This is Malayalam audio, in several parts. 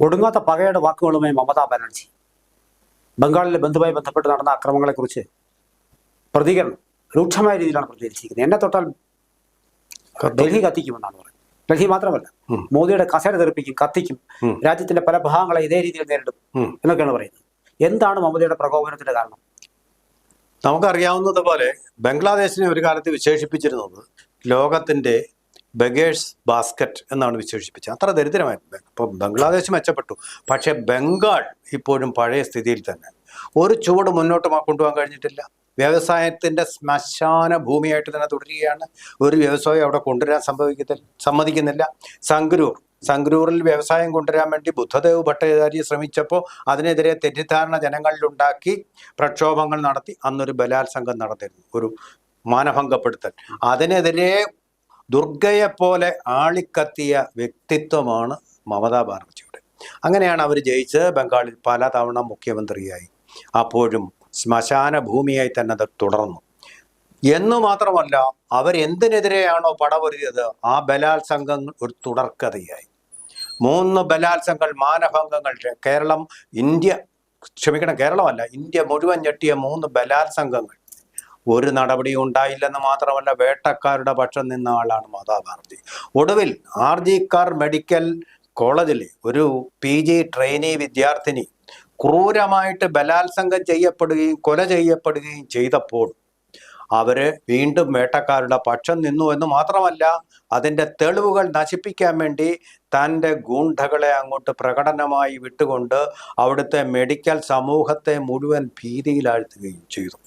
ഒടുങ്ങാത്ത പകയുടെ വാക്കുകളുമായി മമതാ ബാനർജി ബംഗാളിലെ ബന്ധുവുമായി ബന്ധപ്പെട്ട് നടന്ന അക്രമങ്ങളെക്കുറിച്ച് പ്രതികരണം രൂക്ഷമായ രീതിയിലാണ് പ്രതികരിച്ചിരിക്കുന്നത്. എന്നെ തൊട്ടാൽ ഡൽഹി കത്തിക്കുമെന്നാണ് പറയുന്നത്. ഡൽഹി മാത്രമല്ല, മോദിയുടെ കസേര തെറിപ്പിക്കും, കത്തിക്കും, രാജ്യത്തിന്റെ പല ഭാഗങ്ങളെ ഇതേ രീതിയിൽ നേരിടും എന്നൊക്കെയാണ് പറയുന്നത്. എന്താണ് മമതയുടെ പ്രകോപനത്തിന്റെ കാരണം? നമുക്കറിയാവുന്നതുപോലെ ബംഗ്ലാദേശിനെ ഒരു കാലത്ത് വിശേഷിപ്പിച്ചിരുന്നത് ലോകത്തിന്റെ ബഗേഴ്സ് ബാസ്ക്കറ്റ് എന്നാണ് വിശേഷിപ്പിച്ചത്. അത്ര ദരിദ്രമായിരുന്നു. അപ്പോൾ ബംഗ്ലാദേശ് മെച്ചപ്പെട്ടു, പക്ഷെ ബംഗാൾ ഇപ്പോഴും പഴയ സ്ഥിതിയിൽ തന്നെ. ഒരു ചുവട് മുന്നോട്ട് കൊണ്ടുപോകാൻ കഴിഞ്ഞിട്ടില്ല. വ്യവസായത്തിന്റെ ശ്മശാന ഭൂമിയായിട്ട് തന്നെ തുടരുകയാണ്. ഒരു വ്യവസായം അവിടെ കൊണ്ടുവരാൻ സമ്മതിക്കുന്നില്ല. സംഗ്രൂറിൽ വ്യവസായം കൊണ്ടുവരാൻ വേണ്ടി ബുദ്ധദേവ് ഭട്ടതിരി ശ്രമിച്ചപ്പോൾ അതിനെതിരെ തെറ്റിദ്ധാരണ ജനങ്ങളിലുണ്ടാക്കി പ്രക്ഷോഭങ്ങൾ നടത്തി. അന്നൊരു ബലാത്സംഗം നടന്നിരുന്നു, ഒരു മാനഭംഗപ്പെടുത്തൽ. അതിനെതിരെ ദുർഗയെപ്പോലെ ആളിക്കത്തിയ വ്യക്തിത്വമാണ് മമതാ ബാനർജിയുടെ. അങ്ങനെയാണ് അവർ ജയിച്ച് ബംഗാളിൽ പല തവണ മുഖ്യമന്ത്രിയായി. അപ്പോഴും ശ്മശാന ഭൂമിയായി തന്നെ അത് തുടർന്നു. എന്നു മാത്രമല്ല, അവരെന്തിനെതിരെയാണോ പടപൊരുതിയത് ആ ബലാത്സംഗങ്ങൾ ഒരു തുടർക്കഥയായി. 3 ബലാത്സംഗങ്ങൾ, മാനഭംഗങ്ങൾ. കേരളമല്ല, ഇന്ത്യ മുഴുവൻ ഞെട്ടിയ 3 ബലാത്സംഗങ്ങൾ. ഒരു നടപടിയും ഉണ്ടായില്ലെന്ന് മാത്രമല്ല, വേട്ടക്കാരുടെ പക്ഷം നിന്ന ആളാണ് മമതാ ബാനർജി. ഒടുവിൽ ആർജിക്കർ മെഡിക്കൽ കോളേജിലെ ഒരു PG ട്രെയിനി വിദ്യാർത്ഥിനി ക്രൂരമായിട്ട് ബലാത്സംഗം ചെയ്യപ്പെടുകയും കൊല ചെയ്യപ്പെടുകയും ചെയ്തപ്പോൾ അവര് വീണ്ടും വേട്ടക്കാരുടെ പക്ഷം നിന്നു എന്ന് മാത്രമല്ല, അതിൻ്റെ തെളിവുകൾ നശിപ്പിക്കാൻ വേണ്ടി തൻ്റെ ഗൂഢകളെ അങ്ങോട്ട് പ്രകടനമായി വിട്ടുകൊണ്ട് അവിടുത്തെ മെഡിക്കൽ സമൂഹത്തെ മുഴുവൻ ഭീതിയിലാഴ്ത്തുകയും ചെയ്തു.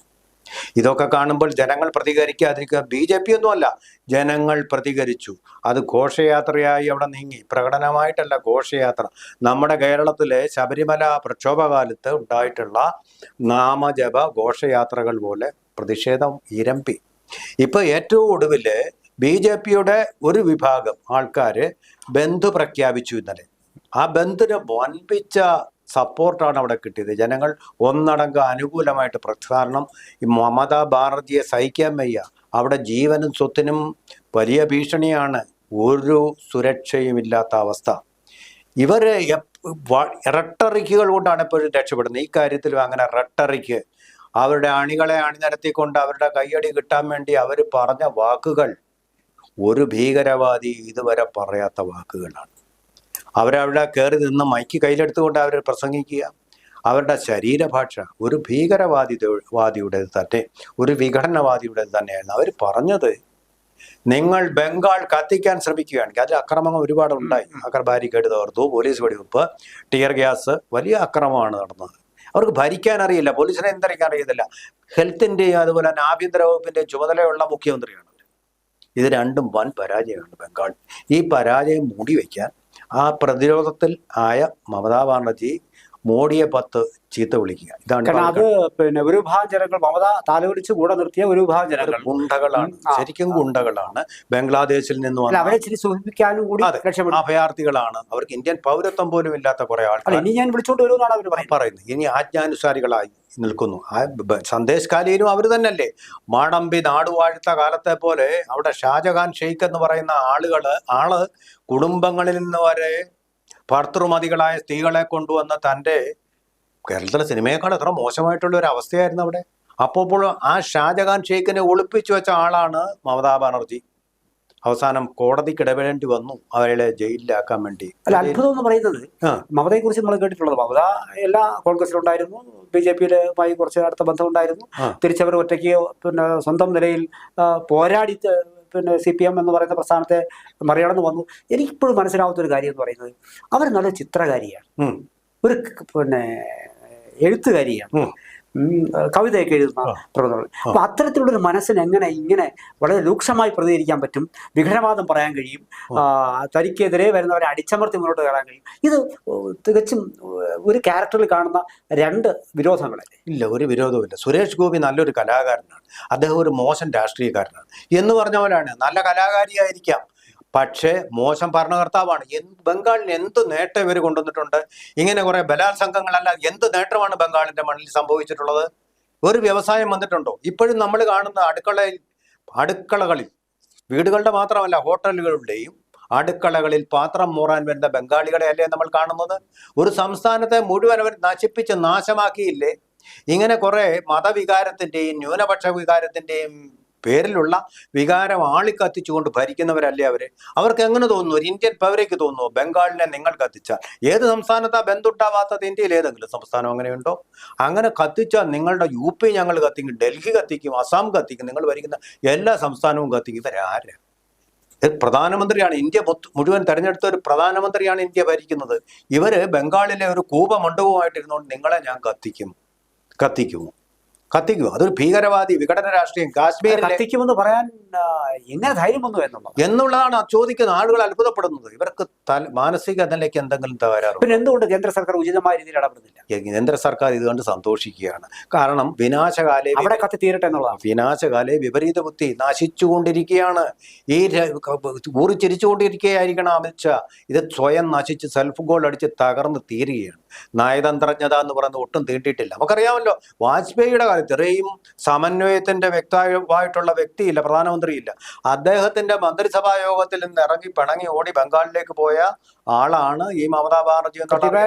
ഇതൊക്കെ കാണുമ്പോൾ ജനങ്ങൾ പ്രതികരിക്കാതിരിക്കുക BJP ഒന്നുമല്ല, ജനങ്ങൾ പ്രതികരിച്ചു. അത് ഘോഷയാത്രയായി അവിടെ നീങ്ങി. പ്രകടനമായിട്ടല്ല, ഘോഷയാത്ര. നമ്മുടെ കേരളത്തിലെ ശബരിമല പ്രക്ഷോഭകാലത്ത് ഉണ്ടായിട്ടുള്ള നാമജപ ഘോഷയാത്രകൾ പോലെ പ്രതിഷേധം ഇരമ്പി. ഇപ്പൊ ഏറ്റവും ഒടുവില് BJPയുടെ ഒരു വിഭാഗം ആൾക്കാര് ബന്ദ് പ്രഖ്യാപിച്ചു ഇന്നലെ. ആ ബന്ദിന് വൻപിച്ച സപ്പോർട്ടാണ് അവിടെ കിട്ടിയത്. ജനങ്ങൾ ഒന്നടങ്കം അനുകൂലമായിട്ട് കാരണം ഈ മമതാ ബാനർജിയെ സഹിക്കാൻ വയ്യ. അവിടെ ജീവനും സ്വത്തിനും വലിയ ഭീഷണിയാണ്. ഒരു സുരക്ഷയുമില്ലാത്ത അവസ്ഥ. ഇവര് റെട്ടറിക്കുകൾ കൊണ്ടാണ് എപ്പോഴും രക്ഷപ്പെടുന്നത്. ഈ കാര്യത്തിലും അങ്ങനെ റെട്ടറിക്ക്, അവരുടെ അണികളെ അണിനിരത്തിക്കൊണ്ട് അവരുടെ കയ്യടി കിട്ടാൻ വേണ്ടി അവർ പറഞ്ഞ വാക്കുകൾ ഒരു ഭീകരവാദി ഇതുവരെ പറയാത്ത വാക്കുകളാണ്. അവരവിടെ കയറി നിന്ന് മൈക്ക് കയ്യിലെടുത്തുകൊണ്ട് അവർ പ്രസംഗിക്കുക. അവരുടെ ശരീരഭാഷ ഒരു ഭീകരവാദിയുടേത് തന്നെ, ഒരു വിഘടനവാദിയുടേത് തന്നെയായിരുന്നു. അവർ പറഞ്ഞത്, നിങ്ങൾ ബംഗാൾ കത്തിക്കാൻ ശ്രമിക്കുകയാണെങ്കിൽ, അതിൽ അക്രമങ്ങൾ ഒരുപാട് ഉണ്ടായി. ബാരിക്കേഡ് തകർത്തു, പോലീസ് വെടിവെപ്പ്, ടിയർ ഗ്യാസ്, വലിയ അക്രമമാണ് നടന്നത്. അവർക്ക് ഭരിക്കാൻ അറിയില്ല, പോലീസിനെ എന്തറിയാൻ അറിയത്തില്ല. ഹെൽത്തിൻ്റെയും അതുപോലെ തന്നെ ആഭ്യന്തര വകുപ്പിൻ്റെയും ചുമതലയുള്ള മുഖ്യമന്ത്രിയാണ്. ഇത് രണ്ടും വൻ പരാജയമാണ് ബംഗാൾ. ഈ പരാജയം മൂടി വയ്ക്കാൻ ആ പ്രതിരോധത്തിൽ ആയ മമതാ ബാനർജി മോഡിയെ 10 ചീത്ത വിളിക്കുക. ഇതാണ് അത്. പിന്നെ ഒരു വിഭാഗം ജനങ്ങൾ മമത താലോലിച്ച് കൂടെ നിർത്തിയ ഒരു വിഭാഗം ജനങ്ങൾ ഗുണ്ടകളാണ്, ശരിക്കും ഗുണ്ടകളാണ്. ബംഗ്ലാദേശിൽ നിന്ന് അവരെ സൂചിപ്പിക്കാനും കൂടി അഭയാർത്ഥികളാണ്. അവർക്ക് ഇന്ത്യൻ പൗരത്വം പോലും ഇല്ലാത്ത കുറെ ആൾക്കാർ. ഇനി ഞാൻ വിളിച്ചോണ്ട് വരുമെന്നാണ് അവർ പറയുന്നത്. ഇനി ആജ്ഞാനുസാരികളായി നിൽക്കുന്നു. സന്ദേശ് കാലിയിലും അവർ തന്നെയല്ലേ. മാടമ്പി നാടുവാഴ്ത്ത കാലത്തെ പോലെ അവിടെ ഷാജഹാൻ ഷെയ്ഖ് എന്ന് പറയുന്ന ആള് കുടുംബങ്ങളിൽ നിന്ന് വരെ ഭർത്തൃമതികളായ സ്ത്രീകളെ കൊണ്ടുവന്ന തൻ്റെ കേരളത്തിലെ സിനിമയേക്കാൾ എത്ര മോശമായിട്ടുള്ള ഒരു അവസ്ഥയായിരുന്നു അവിടെ. അപ്പോൾ ആ ഷാജഹാൻ ഷെയ്ഖിനെ ഒളിപ്പിച്ചു വെച്ച ആളാണ് മമതാ ബാനർജി. അവസാനം കോടതിക്ക് ഇടപെടേണ്ടി വന്നു അവരെ ജയിലിലാക്കാൻ വേണ്ടി. അല്ല, അത്ഭുതം എന്ന് പറയുന്നത് മമതയെ കുറിച്ച് നമ്മൾ കേട്ടിട്ടുള്ളത്, മമത എല്ലാ കോൺഗ്രസിലുണ്ടായിരുന്നു, BJPയുമായി കുറച്ച് അടുത്ത ബന്ധമുണ്ടായിരുന്നു. തിരിച്ചവർ ഒറ്റയ്ക്ക് പിന്നെ സ്വന്തം നിലയിൽ പോരാടി പിന്നെ CPM എന്ന് പറയുന്ന പ്രസ്ഥാനത്തെ മറികടന്ന് വന്നു. എനിക്കിപ്പോഴും മനസ്സിലാവാത്തൊരു കാര്യം എന്ന് പറയുന്നത്, അവർ നല്ല ചിത്രകാരിയാണ്, ഒരു പിന്നെ എഴുത്തുകാരിയാണ്, കവിതയൊക്കെ എഴുതുന്ന പ്രവണതകൾ. അപ്പൊ അത്തരത്തിലുള്ളൊരു മനസ്സിന് എങ്ങനെ ഇങ്ങനെ വളരെ രൂക്ഷമായി പ്രതികരിക്കാൻ പറ്റും? വിഘടനവാദം പറയാൻ കഴിയും, തനിക്കെതിരെ വരുന്നവരെ അടിച്ചമർത്തി മുന്നോട്ട് കയറാൻ കഴിയും. ഇത് തികച്ചും ഒരു ക്യാരക്ടറിൽ കാണുന്ന 2 വിരോധങ്ങളല്ലേ? ഇല്ല, ഒരു വിരോധവുമില്ല. സുരേഷ് ഗോപി നല്ലൊരു കലാകാരനാണ്, അദ്ദേഹം ഒരു മോശം രാഷ്ട്രീയക്കാരനാണ് എന്ന് പറഞ്ഞ പോലെയാണ്. നല്ല കലാകാരിയായിരിക്കാം, പക്ഷേ മോശം ഭരണകർത്താവാണ്. ബംഗാളിൽ എന്ത് നേട്ടം ഇവർ കൊണ്ടുവന്നിട്ടുണ്ട്? ഇങ്ങനെ കുറെ ബലാത്സംഗങ്ങളല്ല, എന്ത് നേട്ടമാണ് ബംഗാളിന്റെ മണ്ണിൽ സംഭവിച്ചിട്ടുള്ളത്? ഒരു വ്യവസായം വന്നിട്ടുണ്ടോ? ഇപ്പോഴും നമ്മൾ കാണുന്ന അടുക്കളകളിൽ, വീടുകളുടെ മാത്രമല്ല ഹോട്ടലുകളുടെയും അടുക്കളകളിൽ പാത്രം മൂറാൻ വരുന്ന ബംഗാളികളെ അല്ലേ നമ്മൾ കാണുന്നത്? ഒരു സംസ്ഥാനത്തെ മുഴുവൻ അവർ നശിപ്പിച്ച് നാശമാക്കിയില്ലേ? ഇങ്ങനെ കുറെ മതവികാരത്തിന്റെയും ന്യൂനപക്ഷ വികാരത്തിന്റെയും പേരിലുള്ള വികാരം ആളിക്കത്തിച്ചുകൊണ്ട് ഭരിക്കുന്നവരല്ലേ അവര്? അവർക്ക് എങ്ങനെ തോന്നുന്നു? ഒരു ഇന്ത്യൻ പൗരയ്ക്ക് തോന്നുന്നു ബംഗാളിനെ നിങ്ങൾ കത്തിച്ചാൽ? ഏത് സംസ്ഥാനത്താ ബന്ധുണ്ടാവാത്തത്? ഇന്ത്യയിൽ ഏതെങ്കിലും സംസ്ഥാനം അങ്ങനെയുണ്ടോ? അങ്ങനെ കത്തിച്ചാൽ നിങ്ങളുടെ UP ഞങ്ങൾ കത്തിക്കും, ഡൽഹി കത്തിക്കും, അസം കത്തിക്കും, നിങ്ങൾ ഭരിക്കുന്ന എല്ലാ സംസ്ഥാനവും കത്തിക്കും. ഇവരാര്? പ്രധാനമന്ത്രിയാണ് ഇന്ത്യ മുഴുവൻ തെരഞ്ഞെടുത്ത ഒരു പ്രധാനമന്ത്രിയാണ് ഇന്ത്യ ഭരിക്കുന്നത്. ഇവര് ബംഗാളിലെ ഒരു കൂപമണ്ഡപവുമായിട്ടിരുന്നുകൊണ്ട് നിങ്ങളെ ഞാൻ കത്തിക്കുമോ? അതൊരു ഭീകരവാദി വിഘടന രാഷ്ട്രീയം. കാശ്മീരിൽ കത്തിക്കുമെന്ന് പറയാൻ എങ്ങനെ ധൈര്യം വന്നു എന്നുള്ളതാണ് ചോദിക്കുന്ന ആളുകൾ അത്ഭുതപ്പെടുന്നത്. ഇവർക്ക് മാനസിക നിലയ്ക്ക് എന്തെങ്കിലും തകരാറ്? പിന്നെ എന്തുകൊണ്ട് കേന്ദ്ര സർക്കാർ ഉചിതമായ രീതിയിൽ ഇടപെടുന്നില്ല? കേന്ദ്ര സർക്കാർ ഇതുകൊണ്ട് സന്തോഷിക്കുകയാണ്. കാരണം വിനാശകാലേ അവിടെ കത്തി തീരട്ടെ എന്നുള്ളതാണ്. വിനാശകാലേ വിപരീത ബുദ്ധി നശിച്ചുകൊണ്ടിരിക്കുകയാണ്. ഊറിച്ചിരിച്ചുകൊണ്ടിരിക്കുകയായിരിക്കണം അമിത്ഷാ. ഇത് സ്വയം നശിച്ച് സെൽഫ് ഗോൾ അടിച്ച് തകർന്ന് തീരുകയാണ്. നയതന്ത്രജ്ഞത എന്ന് പറയുന്നത് ഒട്ടും തീണ്ടിയിട്ടില്ല. നമുക്കറിയാമല്ലോ, വാജ്പേയിയുടെ കാലത്ത് ഇത്രയും സമന്വയത്തിന്റെ വ്യക്തമായിട്ടുള്ള വ്യക്തിയില്ല, പ്രധാനമന്ത്രിയില്ല. അദ്ദേഹത്തിന്റെ മന്ത്രിസഭാ യോഗത്തിൽ നിന്ന് ഇറങ്ങി പിണങ്ങി ഓടി ബംഗാളിലേക്ക് പോയ ആളാണ് ഈ മമതാ ബാനർജി.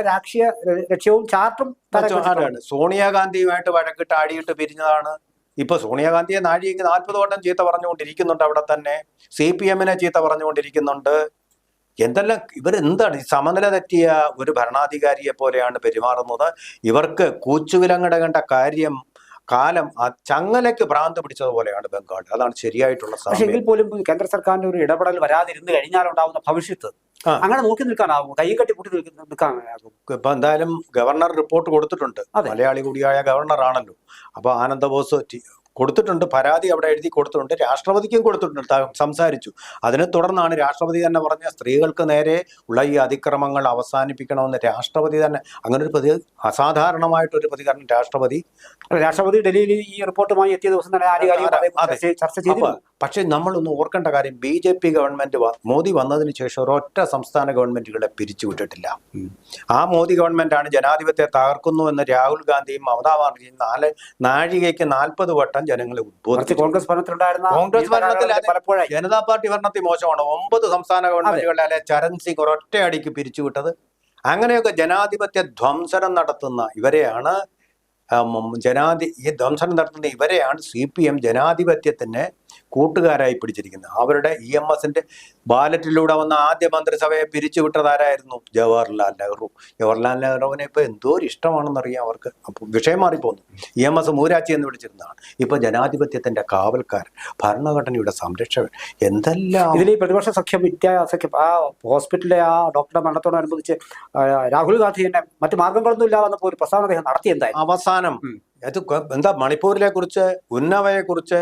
രാഷ്ട്രീയ ലക്ഷ്യവും ചാർട്ടും സോണിയാഗാന്ധിയുമായിട്ട് വഴക്കിട്ട് ആടിയിട്ട് പിരിഞ്ഞതാണ്. ഇപ്പൊ സോണിയാഗാന്ധിയെ നാഴികയ്ക്ക് 40 വട്ടം ചീത്ത പറഞ്ഞുകൊണ്ടിരിക്കുന്നുണ്ട്. അവിടെ തന്നെ CPM-നെ ചീത്ത പറഞ്ഞുകൊണ്ടിരിക്കുന്നുണ്ട്. എന്തെല്ലാം ഇവരെന്താണ്? ഈ സമനില തെറ്റിയ ഒരു ഭരണാധികാരിയെ പോലെയാണ് പെരുമാറുന്നത്. ഇവർക്ക് കൂച്ചുവിലങ്ങടകേണ്ട കാലം ആ ചങ്ങലയ്ക്ക് ഭ്രാന്ത് പിടിച്ചതുപോലെയാണ് ബംഗാൾ. അതാണ് ശരിയായിട്ടുള്ള സാഹചര്യം. എങ്കിൽ പോലും കേന്ദ്ര സർക്കാരിന്റെ ഒരു ഇടപെടൽ വരാതിരുന്ന് കഴിഞ്ഞാലുണ്ടാവുന്ന ഭവിഷ്യത്ത് അങ്ങനെ നോക്കി നിൽക്കാനാവും? കൈ കട്ടി കൂട്ടി നിൽക്കാനാകും? ഇപ്പൊ എന്തായാലും ഗവർണർ റിപ്പോർട്ട് കൊടുത്തിട്ടുണ്ട്. മലയാളി കൂടിയായ ഗവർണറാണല്ലോ. അപ്പൊ ആനന്ദ ബോസ് കൊടുത്തിട്ടുണ്ട്, പരാതി അവിടെ എഴുതി കൊടുത്തിട്ടുണ്ട്, രാഷ്ട്രപതിക്കും കൊടുത്തിട്ടുണ്ട്, സംസാരിച്ചു. അതിനെ തുടർന്നാണ് രാഷ്ട്രപതി തന്നെ പറഞ്ഞ സ്ത്രീകൾക്ക് നേരെ ഉള്ള ഈ അതിക്രമങ്ങൾ അവസാനിപ്പിക്കണമെന്ന് രാഷ്ട്രപതി തന്നെ. അങ്ങനെ ഒരു അസാധാരണമായിട്ടൊരു പ്രതികരണം രാഷ്ട്രപതി ഡൽഹിയിൽ ഈ റിപ്പോർട്ടുമായി എത്തിയ ദിവസം തന്നെ ചർച്ച ചെയ്തു. പക്ഷെ നമ്മളൊന്ന് ഓർക്കേണ്ട കാര്യം, BJP ഗവൺമെന്റ് മോദി വന്നതിന് ശേഷം ഒരൊറ്റ സംസ്ഥാന ഗവൺമെന്റുകളെ പിരിച്ചുവിട്ടിട്ടില്ല. ആ മോദി ഗവൺമെന്റാണ് ജനാധിപത്യത്തെ തകർക്കുന്നു എന്ന് രാഹുൽ ഗാന്ധിയും മമതാ ബാനർജിയും നാഴികയ്ക്ക് 40 വട്ടം ജനങ്ങളെ ഉദ്ബോധിപ്പിച്ചു. കോൺഗ്രസ് ഭരണത്തിൽ ജനതാ പാർട്ടി ഭരണത്തിൽ മോശമാണ്. 9 സംസ്ഥാന ഗവൺമെന്റുകളിലെ ചരൺ സിംഗ് ഒരൊറ്റയടിക്ക് പിരിച്ചുവിട്ടത്. അങ്ങനെയൊക്കെ ജനാധിപത്യ ധ്വംസനം നടത്തുന്ന ഇവരെയാണ് CPM ജനാധിപത്യത്തിന് കൂട്ടുകാരായി പിടിച്ചിരിക്കുന്നത്. അവരുടെ EMSന്റെ ബാലറ്റിലൂടെ വന്ന ആദ്യ മന്ത്രിസഭയെ പിരിച്ചുവിട്ടതാരായിരുന്നു? ജവഹർലാൽ നെഹ്റുവിനെ ഇപ്പൊ എന്തോ ഒരു ഇഷ്ടമാണെന്നറിയാം അവർക്ക്. അപ്പൊ വിഷയം മാറിപ്പോന്നു. EMS മൂരാച്ചി എന്ന് വിളിച്ചിരുന്നതാണ്. ഇപ്പൊ ജനാധിപത്യത്തിന്റെ കാവൽക്കാരൻ, ഭരണഘടനയുടെ സംരക്ഷകൻ, എന്തെല്ലാം. ഇതിൽ ഈ പ്രതിപക്ഷ സഖ്യം ആ ഹോസ്പിറ്റലിലെ ആ ഡോക്ടറുടെ മരണത്തോടനുബന്ധിച്ച് രാഹുൽ ഗാന്ധി തന്നെ മറ്റു മാർഗങ്ങളൊന്നും ഇല്ല വന്നപ്പോൾ ഒരു പ്രസ്താവന അദ്ദേഹം നടത്തിയെന്തായി? അവസാനം അത് എന്താ, മണിപ്പൂരിനെ കുറിച്ച്, ഉന്നവയെ കുറിച്ച്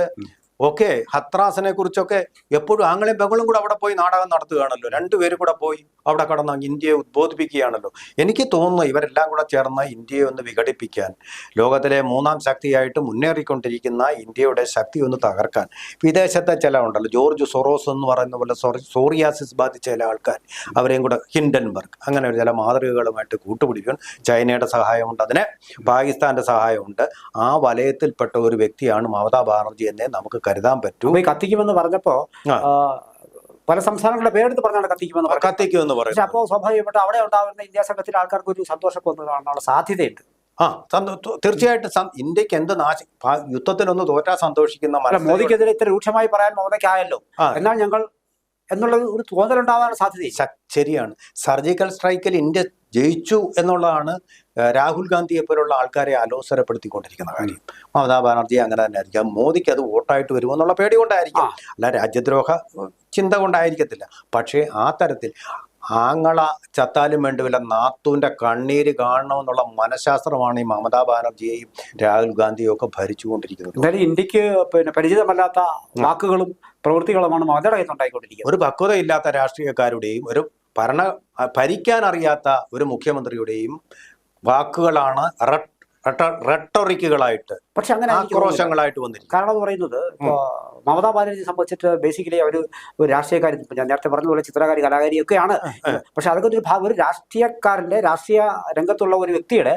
ഒക്കെ, ഹത്രാസിനെ കുറിച്ചൊക്കെ എപ്പോഴും ആംഗളയും ബംഗളും കൂടെ അവിടെ പോയി നാടകം നടത്തുകയാണല്ലോ. രണ്ടുപേരും കൂടെ പോയി അവിടെ കടന്ന് ഇന്ത്യയെ ഉദ്ബോധിപ്പിക്കുകയാണല്ലോ. എനിക്ക് തോന്നുന്നു ഇവരെല്ലാം കൂടെ ചേർന്ന് ഇന്ത്യയെ ഒന്ന് വിഘടിപ്പിക്കാൻ, ലോകത്തിലെ 3ാം ശക്തിയായിട്ട് മുന്നേറിക്കൊണ്ടിരിക്കുന്ന ഇന്ത്യയുടെ ശക്തി ഒന്ന് തകർക്കാൻ വിദേശത്തെ ചില ഉണ്ടല്ലോ, ജോർജ് സൊറോസ് എന്ന് പറയുന്ന പോലെ സോറിയാസിസ് ബാധിച്ച ചില ആൾക്കാർ, അവരെയും കൂടെ ഹിൻഡൻബർഗ്, അങ്ങനെ ഒരു ചില മാതൃകകളുമായിട്ട് കൂട്ടുപിടിക്കാൻ ചൈനയുടെ സഹായമുണ്ട്, അതിന് പാകിസ്ഥാന്റെ സഹായമുണ്ട്. ആ വലയത്തിൽപ്പെട്ട ഒരു വ്യക്തിയാണ് മമതാ ബാനർജി എന്നെ നമുക്ക് കരുതാൻ പറ്റൂ. കത്തിക്കുമെന്ന് പറഞ്ഞപ്പോ പല സംസ്ഥാനങ്ങളുടെ പേരെടുത്ത് പറഞ്ഞാണ് കത്തിക്കുമെന്ന് പറയും. അപ്പോൾ സ്വാഭാവികമായിട്ട് അവിടെ ഉണ്ടാകുന്ന ഇന്ത്യ സംഘത്തിലെ ആൾക്കാർക്ക് ഒരു സന്തോഷം വന്നതാണുള്ള സാധ്യതയുണ്ട്. തീർച്ചയായിട്ടും ഇന്ത്യക്ക് എന്ത് യുദ്ധത്തിലൊന്ന് തോറ്റാ സന്തോഷിക്കുന്ന മോദിക്കെതിരെ ഇത്ര രൂക്ഷമായി പറയാൻ മോദിക്കായല്ലോ, എന്നാൽ ഞങ്ങൾ എന്നുള്ള ഒരു തോന്നലുണ്ടാവാൻ സാധ്യത ശരിയാണ്. സർജിക്കൽ സ്ട്രൈക്കിൽ ഇന്ത്യ ജയിച്ചു എന്നുള്ളതാണ് രാഹുൽ ഗാന്ധിയെ പോലുള്ള ആൾക്കാരെ അലോസരപ്പെടുത്തിക്കൊണ്ടിരിക്കുന്ന കാര്യം. മമതാ ബാനർജി അങ്ങനെ തന്നെ ആയിരിക്കാം. മോദിക്ക് അത് വോട്ടായിട്ട് വരുമോ എന്നുള്ള പേടി കൊണ്ടായിരിക്കും, അല്ല രാജ്യദ്രോഹ ചിന്ത കൊണ്ടായിരിക്കത്തില്ല. പക്ഷേ ആ തരത്തിൽ ആങ്ങള ചത്താലും വേണ്ടുവില്ല, നാത്തൂന്റെ കണ്ണീര് കാണണമെന്നുള്ള മനഃശാസ്ത്രമാണ് ഈ മമതാ ബാനർജിയെയും രാഹുൽ ഗാന്ധിയും ഒക്കെ ഭരിച്ചുകൊണ്ടിരിക്കുന്നത്. എന്തായാലും ഇന്ത്യക്ക് പരിചിതമല്ലാത്ത വാക്കുകളും പ്രവൃത്തികളുമാണ് മമതയുടെ കയ്യിലുണ്ടായിക്കൊണ്ടിരിക്കുന്നത്. ഒരു പക്വതയില്ലാത്ത രാഷ്ട്രീയക്കാരുടെയും ഒരു ഭരിക്കാൻ അറിയാത്ത ഒരു മുഖ്യമന്ത്രിയുടെയും വാക്കുകളാണ് റെട്ടോറിക്കുകളായിട്ട്, പക്ഷെ അങ്ങനെ ആക്രോശങ്ങളായിട്ട് വന്നിരിക്കും. കാരണം എന്ന് പറയുന്നത് ഇപ്പോൾ മമതാ ബാനർജി സംബന്ധിച്ചിട്ട് ബേസിക്കലി ഒരു രാഷ്ട്രീയക്കാരി, ഞാൻ നേരത്തെ പറഞ്ഞ പോലെ ചിത്രകാരി, കലാകാരി ഒക്കെയാണ്. പക്ഷെ അതൊക്കെ ഒരു രാഷ്ട്രീയക്കാരന്റെ, രാഷ്ട്രീയ രംഗത്തുള്ള ഒരു വ്യക്തിയുടെ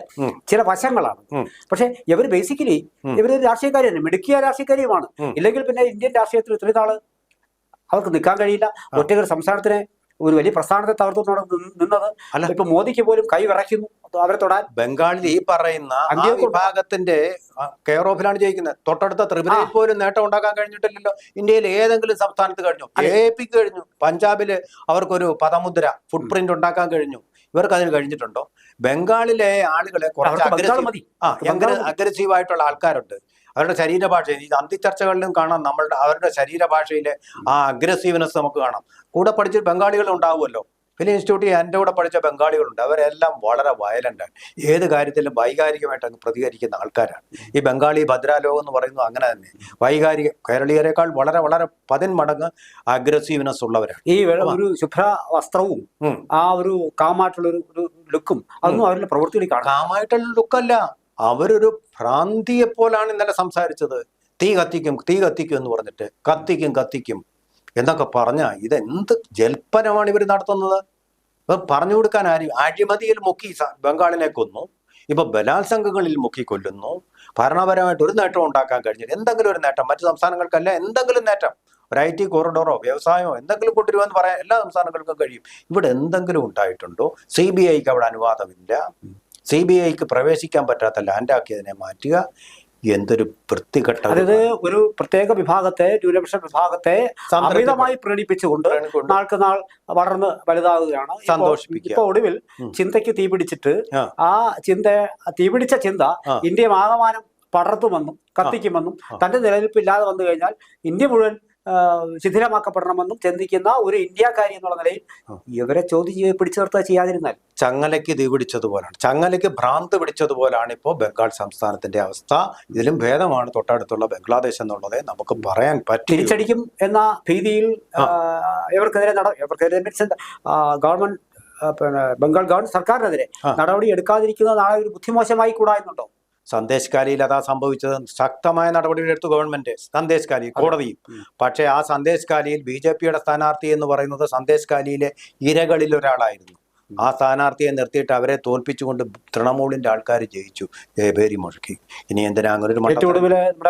ചില വശങ്ങളാണ്. പക്ഷെ ഇവർ ബേസിക്കലി ഇവരൊരു രാഷ്ട്രീയക്കാരി തന്നെ, മിടുക്കിയ രാഷ്ട്രീയക്കാരിയുമാണ്. ഇല്ലെങ്കിൽ പിന്നെ ഇന്ത്യൻ രാഷ്ട്രീയത്തിൽ ഇത്രയും നാള് അവർക്ക് നിൽക്കാൻ കഴിയില്ല. ഒറ്റ സംസ്ഥാനത്തിനെ ഒരു വലിയ പ്രസ്ഥാനത്തെ തകർത്തുകൊണ്ട് നിന്നത്. അല്ല. ഇപ്പൊ മോദിക്ക് പോലും കൈ വിറയ്ക്കുന്നു അവരെ തൊടാൻ. ബംഗാളിൽ ഈ പറയുന്ന ആ വിഭാഗത്തിന്റെ കെയർ ഓഫിലാണ് ജയിക്കുന്നത്. തൊട്ടടുത്ത ത്രിപുരയിൽ പോലും നേട്ടം ഉണ്ടാക്കാൻ കഴിഞ്ഞിട്ടില്ലല്ലോ. ഇന്ത്യയിൽ ഏതെങ്കിലും സംസ്ഥാനത്ത് കഴിഞ്ഞു? AP കഴിഞ്ഞു. പഞ്ചാബില് അവർക്കൊരു പദമുദ്ര ഫുട് പ്രിന്റ് ഉണ്ടാക്കാൻ കഴിഞ്ഞു. ഇവർക്ക് അതിന് കഴിഞ്ഞിട്ടുണ്ടോ? ബംഗാളിലെ ആളുകളെ കുറച്ച് അഗ്രസീവ് ആയിട്ടുള്ള ആൾക്കാരുണ്ട്. അവരുടെ ശരീരഭാഷ ഈ അന്തിച്ചർച്ചകളിലും കാണാം. അവരുടെ ശരീരഭാഷയിലെ ആ അഗ്രസീവ്നെസ് നമുക്ക് കാണാം. കൂടെ പഠിച്ച ബംഗാളികൾ ഉണ്ടാവുമല്ലോ. ഫിലിം ഇൻസ്റ്റിറ്റ്യൂട്ടിൽ എൻ്റെ കൂടെ പഠിച്ച ബംഗാളികളുണ്ട്. അവരെല്ലാം വളരെ വയലൻ്റാണ്. ഏത് കാര്യത്തിലും വൈകാരികമായിട്ട് അങ്ങ് പ്രതികരിക്കുന്ന ആൾക്കാരാണ്. ഈ ബംഗാളി ഭദ്രാലോകം എന്ന് പറയുന്നത് അങ്ങനെ തന്നെ. കേരളീയരെക്കാൾ വളരെ വളരെ 10 മടങ്ങ് അഗ്രസീവ്നെസ് ഉള്ളവരാണ്. ഈ ഒരു ശുഭ്ര വസ്ത്രവും ആ ഒരു കാമായിട്ടുള്ള ഒരു ലുക്കും അതൊന്നും അവരുടെ പ്രവൃത്തിയിൽ കാണാം. കാമായിട്ടുള്ള ലുക്കല്ല, അവരൊരു ഭ്രാന്തിയെ പോലാണ് ഇന്നലെ സംസാരിച്ചത്. തീ കത്തിക്കും എന്ന് പറഞ്ഞിട്ട് കത്തിക്കും എന്നൊക്കെ പറഞ്ഞാൽ ഇതെന്ത് ജൽപ്പനമാണ് ഇവർ നടത്തുന്നത്? പറഞ്ഞു കൊടുക്കാൻ ആരും. അഴിമതിയിൽ മുക്കി ബംഗാളിനെ കൊന്നു, ഇപ്പൊ ബലാത്സംഗങ്ങളിൽ മുക്കി കൊല്ലുന്നു. ഭരണപരമായിട്ട് ഒരു നേട്ടം ഉണ്ടാക്കാൻ കഴിഞ്ഞില്ല. എന്തെങ്കിലും ഒരു നേട്ടം മറ്റു സംസ്ഥാനങ്ങൾക്കല്ല, എന്തെങ്കിലും നേട്ടം, ഒരു IT കോറിഡോറോ വ്യവസായമോ എന്തെങ്കിലും കൊണ്ടുവരുമെന്ന് പറയാൻ എല്ലാ സംസ്ഥാനങ്ങൾക്കും കഴിയും. ഇവിടെ എന്തെങ്കിലും ഉണ്ടായിട്ടുണ്ടോ? CBIക്ക് അവിടെ അനുവാദമില്ല. CBIക്ക് പ്രവേശിക്കാൻ പറ്റാത്ത ലാൻഡാക്കിയതിനെ മാറ്റുക. എന്തൊരു വൃത്തികെട്ട. അതായത് ഒരു പ്രത്യേക വിഭാഗത്തെ, ന്യൂനപക്ഷ വിഭാഗത്തെ അമിതമായി പ്രീണിപ്പിച്ചുകൊണ്ട് നാൾക്ക് നാൾ വളർന്ന് വലുതാവുകയാണ്. ഇപ്പൊ ഒടുവിൽ ചിന്തയ്ക്ക് തീപിടിച്ചിട്ട് ആ തീപിടിച്ച ചിന്ത ഇന്ത്യ ആകമാനം പടർത്തുമെന്നും കത്തിക്കുമെന്നും തന്റെ നിലനിൽപ്പില്ലാതെ വന്നു കഴിഞ്ഞാൽ ഇന്ത്യ മുഴുവൻ ശിഥിലമാക്കപ്പെടണമെന്നും ചിന്തിക്കുന്ന ഒരു ഇന്ത്യക്കാരി എന്നുള്ള നിലയിൽ ഇവരെ ചോദ്യം പിടിച്ചു നിർത്തുക ചെയ്യാതിരുന്നാൽ ചങ്ങലയ്ക്ക് തീ പിടിച്ചതുപോലാണ്, ചങ്ങലയ്ക്ക് ഭ്രാന്ത് പിടിച്ചതുപോലാണ് ഇപ്പോൾ ബംഗാൾ സംസ്ഥാനത്തിന്റെ അവസ്ഥ. ഇതിലും ഭേദമാണ് തൊട്ടടുത്തുള്ള ബംഗ്ലാദേശ് എന്നുള്ളതേ നമുക്ക് പറയാൻ പറ്റും. തിരിച്ചടിക്കും എന്ന ഭീതിയിൽ ഇവർക്കെതിരെ ഗവൺമെന്റ് ബംഗാൾ ഗവൺമെന്റ് സർക്കാരിനെതിരെ നടപടി എടുക്കാതിരിക്കുന്നത് നാളെ ഒരു ബുദ്ധിമോശമായി കൂടാ എന്നുണ്ടോ? സന്ദേശ്-കാലിയിൽ അതാ സംഭവിച്ചത്. ശക്തമായ നടപടികളെടുത്തു ഗവൺമെന്റ്, സന്ദേശ്-കാലി, കോടതിയും. പക്ഷേ ആ സന്ദേശ്-കാലിയിൽ BJPയുടെ സ്ഥാനാർത്ഥി എന്ന് പറയുന്നത് സന്ദേശ്-കാലിയിലെ ഇരകളിൽ ഒരാളായിരുന്നു. ആ സ്ഥാനാർത്ഥിയെ നിർത്തിയിട്ട് അവരെ തോൽപ്പിച്ചുകൊണ്ട് തൃണമൂലിന്റെ ആൾക്കാർ ജയിച്ചു, ജയഭേരി മുഴക്കി. ഇനി എന്തിനാ അങ്ങനെ ഒരു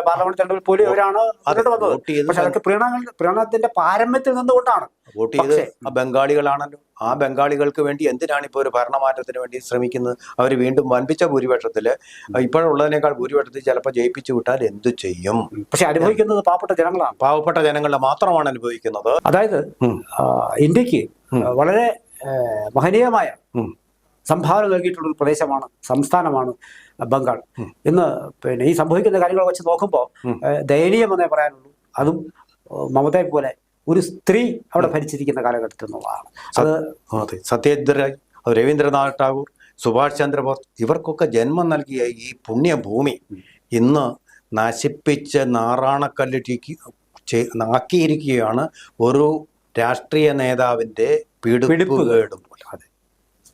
പാർലമെന്റ് തെരഞ്ഞെടുപ്പിൽ പോലും അവരാണ് പ്രീണനത്തിന്റെ പാരമ്യത്തിൽ നിന്നുകൊണ്ടാണ് വോട്ട് ചെയ്ത് ബംഗാളികളാണല്ലോ. ആ ബംഗാളികൾക്ക് വേണ്ടി എന്തിനാണ് ഇപ്പോൾ ഒരു ഭരണമാറ്റത്തിന് വേണ്ടി ശ്രമിക്കുന്നത്? അവർ വീണ്ടും വൻപിച്ച ഭൂരിപക്ഷത്തില്, ഇപ്പോഴുള്ളതിനേക്കാൾ ഭൂരിപക്ഷത്തിൽ ചിലപ്പോൾ ജയിപ്പിച്ചു വിട്ടാൽ എന്തു ചെയ്യും? പക്ഷെ അനുഭവിക്കുന്നത് പാവപ്പെട്ട ജനങ്ങളാണ്. പാവപ്പെട്ട ജനങ്ങളെ മാത്രമാണ് അനുഭവിക്കുന്നത്. അതായത് ഇന്ത്യക്ക് വളരെ മഹനീയമായ സംഭാവന നൽകിയിട്ടുള്ള ഒരു പ്രദേശമാണ്, സംസ്ഥാനമാണ് ബംഗാൾ. ഇന്ന് ഈ സംഭവിക്കുന്ന കാര്യങ്ങൾ വെച്ച് നോക്കുമ്പോൾ ദയനീയമെന്നേ പറയാനുള്ളൂ. അതും മമതയെ പോലെ ഒരു സ്ത്രീ അവിടെ ഭരിച്ചിരിക്കുന്ന കാലഘട്ടത്തിൽ നിന്നുള്ളതാണ്. അത് സത്യേന്ദ്ര റായ്, രവീന്ദ്രനാഥ് ടാഗോർ, സുഭാഷ് ചന്ദ്രബോസ് ഇവർക്കൊക്കെ ജന്മം നൽകിയ ഈ പുണ്യഭൂമി ഇന്ന് നശിപ്പിച്ച് നാറാണക്കല്ലിട്ടിരിക്കുകയാണ് ഒരു രാഷ്ട്രീയ നേതാവിന്റെ പിടിപ്പ് കേടും.